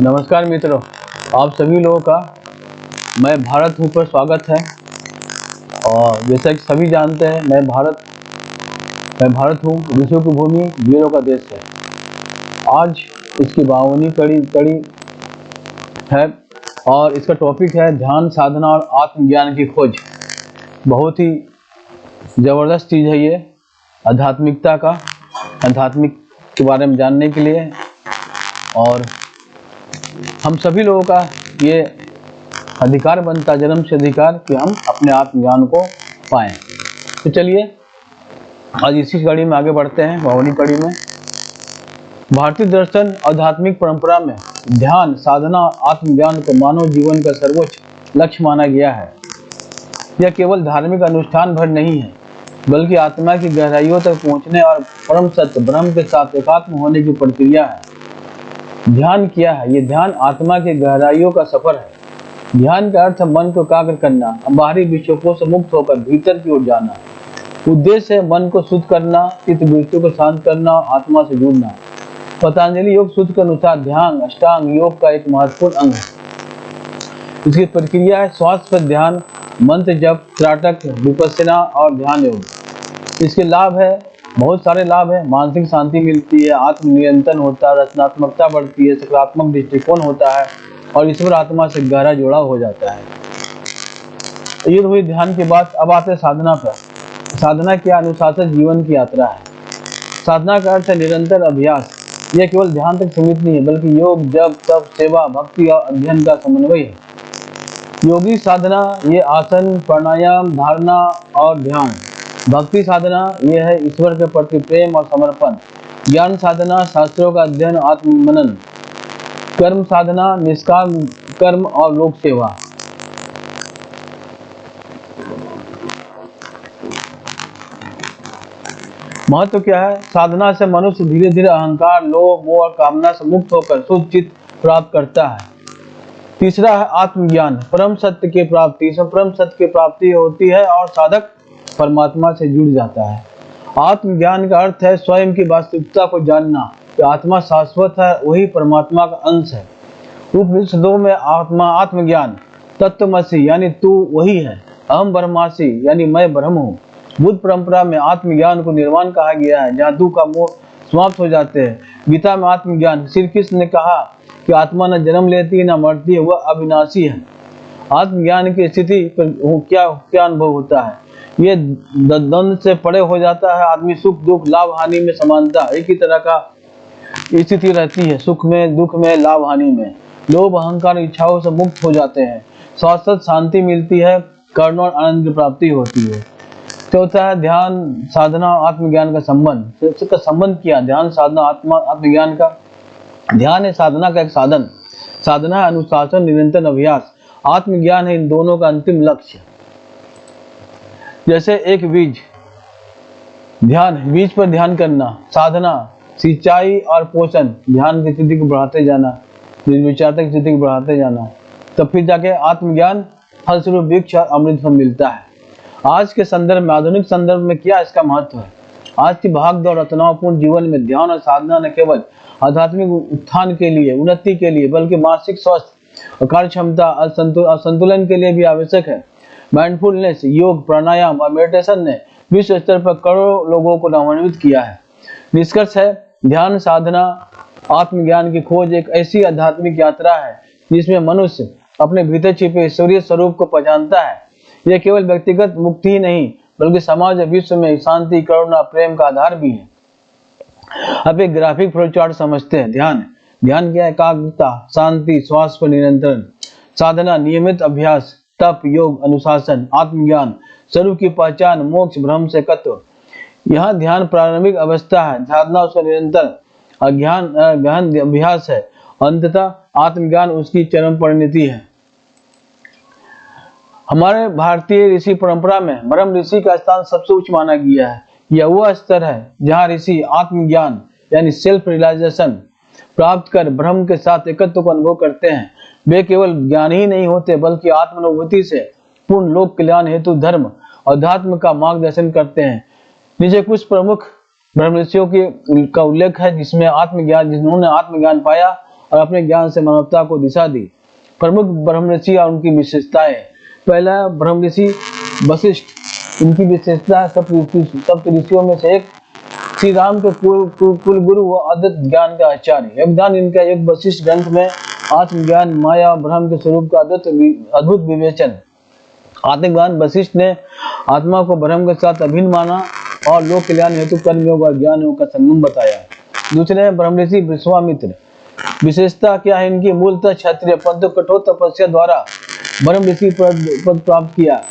नमस्कार मित्रों, आप सभी लोगों का मैं भारत हूँ पर स्वागत है। और जैसा कि सभी जानते हैं मैं भारत हूँ, विश्व की भूमि, वीरों का देश है। आज इसकी 52वीं कड़ी है और इसका टॉपिक है ध्यान साधना और आत्मज्ञान की खोज। बहुत ही ज़बरदस्त चीज़ है ये, आध्यात्मिक के बारे में जानने के लिए। और हम सभी लोगों का ये अधिकार बनता, जन्म से अधिकार, कि हम अपने आत्मज्ञान को पाएं। तो चलिए आज इसी कड़ी में आगे बढ़ते हैं। 52वीं कड़ी में भारतीय दर्शन आध्यात्मिक परंपरा में ध्यान साधना आत्मज्ञान को मानव जीवन का सर्वोच्च लक्ष्य माना गया है। यह केवल धार्मिक अनुष्ठान भर नहीं है, बल्कि आत्मा की गहराइयों तक पहुंचने और परम सत्य ब्रह्म के साथ एकात्म होने की प्रक्रिया है। ध्यान क्या है? ये ध्यान आत्मा की गहराइयों का सफर है। ध्यान का अर्थ है मन को एकाग्र करना, बाहरी विक्षोभों से मुक्त होकर भीतर की ओर जाना। उद्देश्य है मन को शुद्ध करना, चित्त वृत्तियों को शांत करना, आत्मा से जुड़ना। पतंजलि योग सूत्र के अनुसार ध्यान अष्टांग योग का एक महत्वपूर्ण अंग है। इसकी प्रक्रिया है श्वास पर ध्यान, मंत्र जप, त्राटक, विपस्सना और ध्यान योग। इसके लाभ है, बहुत सारे लाभ है। मानसिक शांति मिलती है, आत्मनियंत्रण होता है, रचनात्मकता बढ़ती है, सकारात्मक दृष्टिकोण होता है और ईश्वर आत्मा से गहरा जुड़ाव हो जाता है। ये हुई ध्यान की बात। अब आते हैं साधना पर। साधना क्या? अनुशासित जीवन की यात्रा है। साधना का अर्थ है निरंतर अभ्यास। यह केवल ध्यान तक सीमित नहीं है, बल्कि योग, जप, तप, सेवा, भक्ति और अध्ययन का समन्वय है। योगी साधना ये आसन, प्राणायाम, धारणा और ध्यान। भक्ति साधना ये है ईश्वर के प्रति प्रेम और समर्पण। ज्ञान साधना शास्त्रों का अध्ययन, आत्ममनन। कर्म साधना निष्काम कर्म और लोक सेवा। महत्व क्या है? साधना से मनुष्य धीरे धीरे अहंकार, लोभ, मोह और कामना से मुक्त होकर शुद्ध चित्त प्राप्त करता है। तीसरा है आत्मज्ञान, परम सत्य की प्राप्ति। इसमें परम सत्य की प्राप्ति होती है और साधक परमात्मा से जुड़ जाता है। आत्मज्ञान का अर्थ है स्वयं की वास्तविकता को जानना कि आत्मा शाश्वत है, वही परमात्मा का अंश है। उपनिषदों में आत्मज्ञान तत्वमसि यानी तू वही है, अहम ब्रह्मासि यानी मैं ब्रह्म हूँ। बुद्ध परंपरा में आत्मज्ञान को निर्वाण कहा गया है, जहाँ दुख का मोह समाप्त हो जाते हैं। गीता में आत्मज्ञान, श्री कृष्ण ने कहा कि आत्मा न जन्म लेती है न मरती है, वह अविनाशी है। आत्मज्ञान की स्थिति पर क्या अनुभव होता है? ये द्वंद्व से परे हो जाता है। आदमी सुख दुख लाभ हानि में समानता, एक ही तरह का स्थिति रहती है। सुख में, दुख में, लाभ हानि में। लोभ अहंकार इच्छाओं से मुक्त हो जाते हैं। शाश्वत शांति मिलती है, करुणा और आनंद की प्राप्ति होती है। चौथा है ध्यान साधना आत्मज्ञान का संबंध। इसका संबंध क्या? ध्यान साधना आत्मज्ञान का। ध्यान है साधना का एक साधन। साधना है अनुशासन, निरंतर अभ्यास। आत्मज्ञान है इन दोनों का अंतिम लक्ष्य। जैसे एक बीज, ध्यान बीज पर ध्यान करना, साधना सिंचाई और पोषण, ध्यान की स्थिति को बढ़ाते जाना, निर्विचारता की स्थिति को बढ़ाते जाना, तब फिर जाके आत्मज्ञान फलस्वरूप वृक्ष और अमृत फल मिलता है। आज के संदर्भ में, आधुनिक संदर्भ में क्या इसका महत्व है? आज की भागदौड़ और तनावपूर्ण जीवन में ध्यान और साधना न केवल आध्यात्मिक उत्थान के लिए, उन्नति के लिए, बल्कि मानसिक स्वास्थ्य और कार्य क्षमता और संतुलन के लिए भी आवश्यक है। माइंडफुलनेस, योग, प्राणायाम और मेडिटेशन ने विश्व स्तर पर करोड़ों लोगों को लाभान्वित किया है। निष्कर्ष है, ध्यान साधना आत्मज्ञान की खोज एक ऐसी आध्यात्मिक यात्रा है जिसमें मनुष्य अपने भीतर छिपे ईश्वरीय स्वरूप को पहचानता है। यह केवल व्यक्तिगत मुक्ति ही नहीं, बल्कि समाज और विश्व में शांति, करुणा, प्रेम का आधार भी है। अब एक ग्राफिक फ्लो चार्ट समझते हैं। ध्यान क्या है? एकाग्रता, शांति, श्वास पर नियंत्रण। साधना नियमित अभ्यास, तप, योग, अनुशासन। आत्मज्ञान स्वरूप की पहचान, मोक्ष, ब्रह्म से एकत्व। यहाँ ध्यान प्रारंभिक अवस्था है, साधना उसका निरंतर गहन अभ्यास है, अंततः आत्मज्ञान उसकी चरम परिणति है। हमारे भारतीय ऋषि परंपरा में ब्रह्म ऋषि का स्थान सबसे उच्च माना गया है। यह वह स्तर है जहाँ ऋषि आत्मज्ञान यानी सेल्फ रियलाइजेशन प्राप्त कर ब्रह्म के साथ एकत्व को अनुभव करते हैं। वे केवल ज्ञान ही नहीं होते, बल्कि आत्मानुभूति से पूर्ण लोक कल्याण हेतु धर्म अध्यात्म का मार्गदर्शन करते हैं। नीचे कुछ प्रमुख ब्रह्मऋषियों का उल्लेख है जिन्होंने आत्मज्ञान पाया और अपने ज्ञान से मानवता को दिशा दी। प्रमुख ब्रह्म ऋषि और उनकी विशेषताएं। पहला ब्रह्म ऋषि वशिष्ठ। इनकी विशेषता सप्त ऋषियों में से एक, श्री राम के कुल गुरु व अद्वैत ज्ञान का आचार्य। योगदान इनका योग वशिष्ठ ग्रंथ में आत्मज्ञान, माया और ब्रह्म के स्वरूप का अद्भुत विवेचन। आत्मज्ञान वशिष्ठ ने आत्मा को ब्रह्म के साथ अभिन्न माना और लोक कल्याण हेतु कर्म योग और ज्ञान योग का संगम बताया। दूसरे हैं ब्रह्म ऋषि विश्वामित्र। विशेषता क्या है इनकी? मूलतः क्षत्रिय परंतु कठोर तपस्या द्वारा ब्रह्म ऋषि पद प्राप्त किया।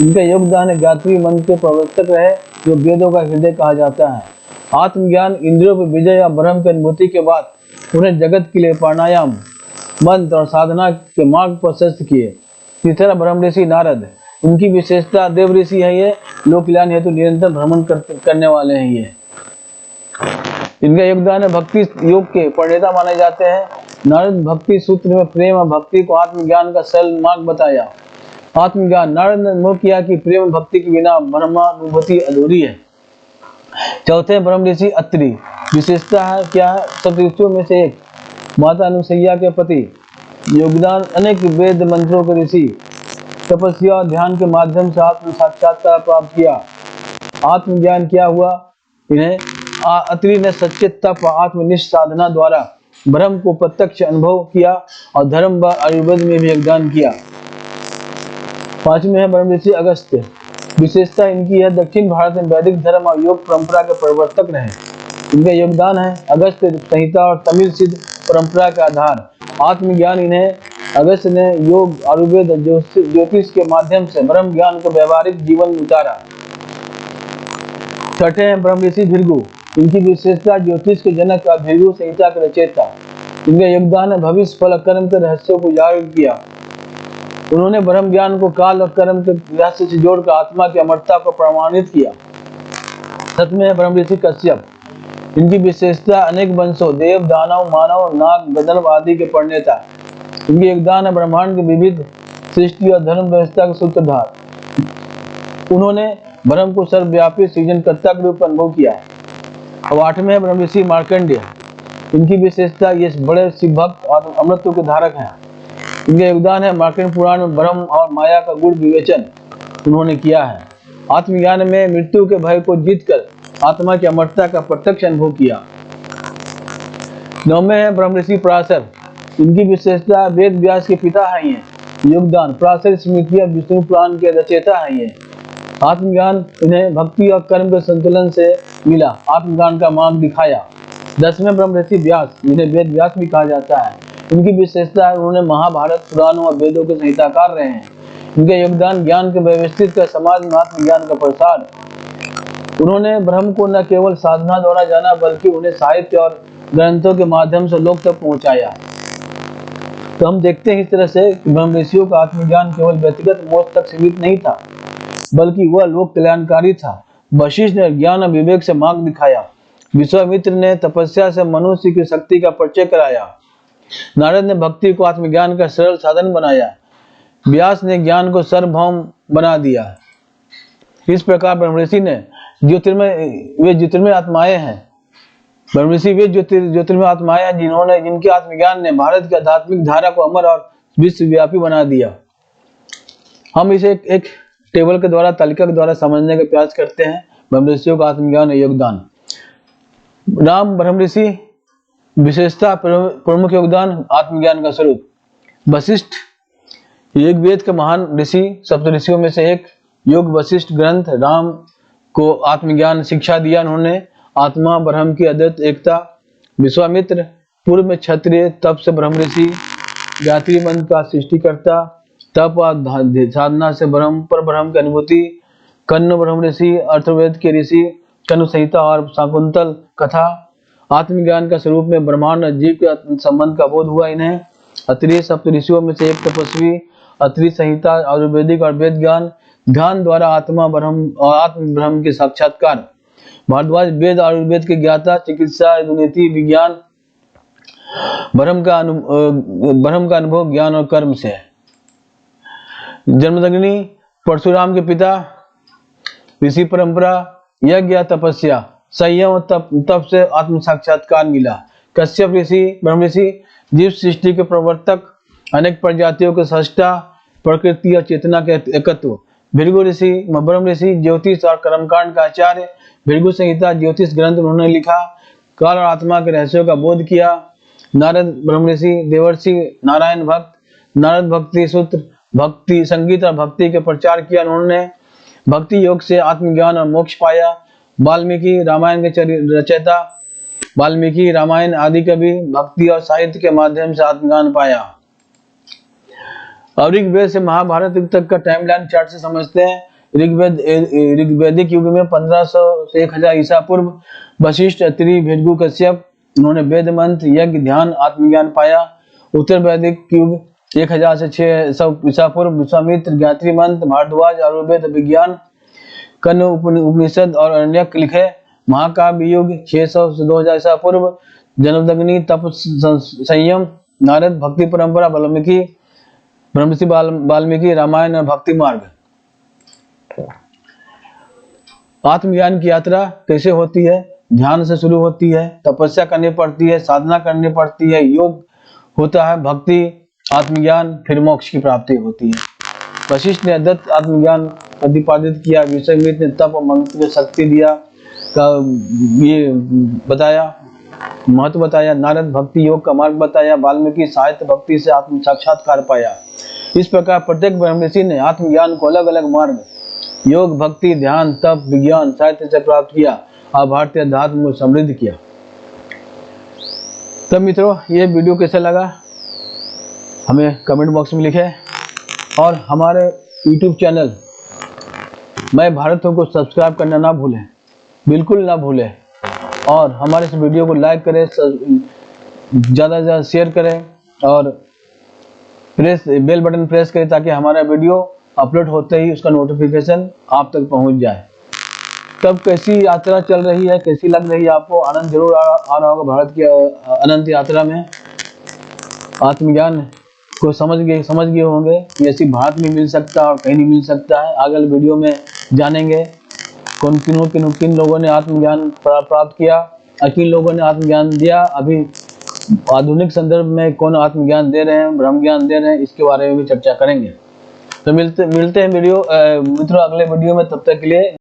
इनका योगदान है गायत्री मंत्र के प्रवर्तक रहे, जो वेदों का हृदय कहा जाता है। आत्मज्ञान, इंद्रियों पर विजय या ब्रह्म की अनुभूति के बाद उन्हें जगत के लिए प्राणायाम, मंत्र और साधना के मार्ग प्रशस्त किए। तीसरा ब्रह्म ऋषि नारद। उनकी विशेषता देव ऋषि है, ये लोक कल्याण हेतु निरंतर भ्रमण करने वाले हैं। ये इनका योगदान है भक्ति योग के प्रणेता माने जाते हैं। नारद भक्ति सूत्र में प्रेम और भक्ति को आत्मज्ञान का सरल मार्ग बताया। आत्मज्ञान, नारद ने अनुभव किया कि प्रेम भक्ति के बिना ब्रह्मानुभूति अधूरी है। चौथे ब्रह्म ऋषि अत्रि। विशेषता है क्या है? सप्तऋषियों में से एक, माता अनुसैया के पति। योगदान, अनेक वेद मंत्रों के ऋषि, तपस्या और ध्यान के माध्यम से आत्म साक्षात्कार प्राप्त किया। आत्मज्ञान क्या हुआ इन्हें? अत्रि ने सच्चे तप आत्मनिष्ठ साधना द्वारा ब्रह्म को प्रत्यक्ष अनुभव किया और धर्म व आयुर्वेद में भी योगदान किया। पांचवें है ब्रह्म ऋषि अगस्त्य। विशेषता इनकी है दक्षिण भारत में वैदिक धर्म और योग परंपरा के प्रवर्तक रहे। इनका योगदान है अगस्त्य संहिता और तमिल सिद्ध परंपरा का आधार। आत्मज्ञान, इन्हें अगस्त्य ने योग, आयुर्वेद और ज्योतिष के माध्यम से ब्रह्म ज्ञान को व्यवहारिक जीवन में उतारा। छठे हैं ब्रह्म ऋषि भृगु। इनकी विशेषता ज्योतिष के जनक और भृगु संहिता के रचयिता। इनका योगदान है भविष्य फल कर्म के रहस्यों को उजागर किया। उन्होंने ब्रह्म ज्ञान को काल और कर्म के रहस्य से जोड़कर आत्मा की अमरता को प्रमाणित किया। सातवें है ब्रह्म ऋषि कश्यप। इनकी विशेषता अनेक वंशों, देव, दानव, मानव, नाग, गंधर्व आदि के प्रणेता। इनके योगदान है ब्रह्मांड की विविध सृष्टि और धर्म व्यवस्था के सूत्रधार। उन्होंने ब्रह्म को सर्वव्यापी सृजनकर्ता के रूप में अनुभव किया है। अब आठवें है ब्रह्म ऋषि मार्कंडेय। इनकी विशेषता ये बड़े शिव भक्त और अमृतत्व के धारक हैं। इनका योगदान है मार्कंडेय पुराण में ब्रह्म और माया का गुण विवेचन उन्होंने किया है। आत्मज्ञान में मृत्यु के भय को जीतकर आत्मा की अमरता का प्रत्यक्ष अनुभव किया। नौवें है ब्रह्म ऋषि पराशर। इनकी विशेषता वेद व्यास के पिता है। ये योगदान, पराशर स्मृतियां विष्णु पुराण के रचयिता है। ये आत्मज्ञान, इन्हें भक्ति और कर्म के संतुलन से मिला, आत्मज्ञान का मार्ग दिखाया। 10वें ब्रह्म ऋषि व्यास, जिन्हें वेद व्यास भी कहा जाता है। इनकी विशेषता है उन्होंने महाभारत, पुराणों और वेदों के संहिताकार रहे हैं। इनके योगदान ज्ञान के व्यवस्थित कर समाज में आत्मज्ञान का प्रसार। उन्होंने ब्रह्म को न केवल साधना द्वारा जाना बल्कि उन्हें साहित्य और ग्रंथों के माध्यम से लोक तक पहुंचाया। तो हम देखते हैं इस तरह से ब्रह्म ऋषियों का आत्मज्ञान केवल व्यक्तिगत मोक्ष तक सीमित नहीं था, बल्कि वह लोक कल्याणकारी था। वशिष्ठ ने ज्ञान और विवेक से मार्ग दिखाया। विश्वामित्र ने तपस्या से मनुष्य की शक्ति का परिचय कराया। नारद ने भक्ति को आत्मज्ञान का सरल साधन बनाया। व्यास ने ज्ञान को सार्वभौम बना दिया। इस प्रकार ब्रह्म ऋषि ने ज्योतिर्मय आत्माएं हैं। ब्रह्म ऋषि वे ज्योतिर्मय आत्माएं हैं जिनके आत्मज्ञान ने भारत की आध्यात्मिक धारा को अमर और विश्वव्यापी बना दिया। हम इसे एक टेबल के द्वारा, तालिका के द्वारा समझने का प्रयास करते हैं। ब्रह्म ऋषियों का आत्मज्ञान और योगदान। राम ब्रह्म ऋषि, विशेषता प्रमुख योगदान आत्मज्ञान का स्वरूप। वशिष्ठ योग वेद के महान ऋषि, सप्त ऋषियों में से एक। योग वशिष्ठ ग्रंथ राम को आत्मज्ञान शिक्षा दिया। उन्होंने आत्मा ब्रह्म की अद्वैत एकता। विश्वामित्र पूर्व में क्षत्रिय, तप से ब्रह्म ऋषि, गायत्री मंत्र का सृष्टिकर्ता, तप और साधना से ब्रह्म की अनुभूति। कन्न ब्रह्म ऋषि, अर्थवेद के ऋषि, कन्न संहिता और शाकुंतल कथा। आत्मज्ञान का स्वरूप में ब्रह्मांड और जीव के संबंध का बोध हुआ इन्हें। अत्रि सप्त ऋषियों में से एक तपस्वी। अत्रि संहिता आयुर्वेदिक और वेद ज्ञान, ध्यान द्वारा आत्मा ब्रह्म और आत्म ब्रह्म के साक्षात्कार। भारद्वाज वेद आयुर्वेद के ज्ञाता, चिकित्सा, नीति, विज्ञान, ब्रह्म का अनुभव ज्ञान और कर्म से। जन्मदग्नि परशुराम के पिता। ऋषि परंपरा, यज्ञ, तपस्या, संयम, तप से आत्म साक्षात्कार मिला। कश्यप ऋषि, ब्रह्म ऋषि, जीव सृष्टि के प्रवर्तक, अनेक प्रजातियों के सृष्टा, प्रकृति और चेतना के एकत्व। भृगु ऋषि, ब्रह्म ऋषि, ज्योतिष और कर्मकांड का आचार्य। भृगु संहिता ज्योतिष ग्रंथ उन्होंने लिखा। काल और आत्मा के रहस्यों का बोध किया। नारद ब्रह्म ऋषि, देवर्षि, नारायण भक्त, नारद भक्ति सूत्र, भक्ति संगीत और भक्ति के प्रचार किया उन्होंने। भक्ति योग से आत्मज्ञान और मोक्ष पाया। वाल्मीकि रामायण के रचयिता, वाल्मीकि रामायण आदि कवि, भक्ति और साहित्य के माध्यम से आत्मज्ञान पाया। और ऋग्वेद से महाभारत युग तक का टाइमलाइन चार्ट से समझते हैं। ऋग्वेदिक युग में 1500 से 1000 ईसा पूर्व वशिष्ठ, अत्रि, भृगु, कश्यप, उन्होंने वेद मंत्र, यज्ञ, ध्यान, आत्मज्ञान पाया। उत्तर वैदिक युग 1000 से 600 ईसा पूर्व विश्वामित्र, गायत्री मंत्र, भारद्वाज, आयुर्वेद, विज्ञान, कर्ण उपनिषद और अरण्यक लिखे। महाकाव्य युग 600 से 2000 ईसा पूर्व जमदग्नि, तप, संयम, नारद, भक्ति परंपरा, वाल्मीकि, ब्रह्मर्षि वाल्मीकि, रामायण और भक्ति मार्ग। आत्मज्ञान की यात्रा कैसे होती है? ध्यान से शुरू होती है, तपस्या करनी पड़ती है, साधना करनी पड़ती है, योग होता है, भक्ति, आत्मज्ञान, फिर मोक्ष की प्राप्ति होती है। वशिष्ठ ने अद्वैत आत्मज्ञान प्रतिपादित किया, विश्वामित्र ने तप और मंत्र की शक्ति दिया का ये बताया, महत्व बताया। नारद भक्ति योग का मार्ग बताया। वाल्मीकि साहित्य भक्ति से आत्म साक्षात्कार पाया। इस प्रकार प्रत्येक ब्रह्म ऋषि ने आत्मज्ञान को अलग अलग मार्ग, योग, भक्ति, ध्यान, तप, विज्ञान, साहित्य से प्राप्त किया और भारतीय अध्यात्म को समृद्ध किया। तब मित्रों, ये वीडियो कैसा लगा हमें कमेंट बॉक्स में लिखें और हमारे YouTube चैनल मैं भारत हूँ को सब्सक्राइब करना ना भूलें, बिल्कुल ना भूलें। और हमारे इस वीडियो को लाइक करें, ज़्यादा से ज़्यादा शेयर करें और बेल बटन प्रेस करें ताकि हमारा वीडियो अपलोड होते ही उसका नोटिफिकेशन आप तक पहुंच जाए। तब कैसी यात्रा चल रही है, कैसी लग रही है आपको? आनंद जरूर आ रहा होगा भारत की अनंत यात्रा में। आत्मज्ञान को समझ गए होंगे कि ऐसी भारत में मिल सकता है और कहीं नहीं मिल सकता है। आगे वीडियो में जानेंगे किन लोगों ने आत्मज्ञान प्राप्त किया और किन लोगों ने आत्मज्ञान दिया। अभी आधुनिक संदर्भ में कौन आत्मज्ञान दे रहे हैं, ब्रह्म ज्ञान दे रहे हैं, इसके बारे में भी चर्चा करेंगे। तो मिलते हैं मित्रों अगले वीडियो में। तब तक के लिए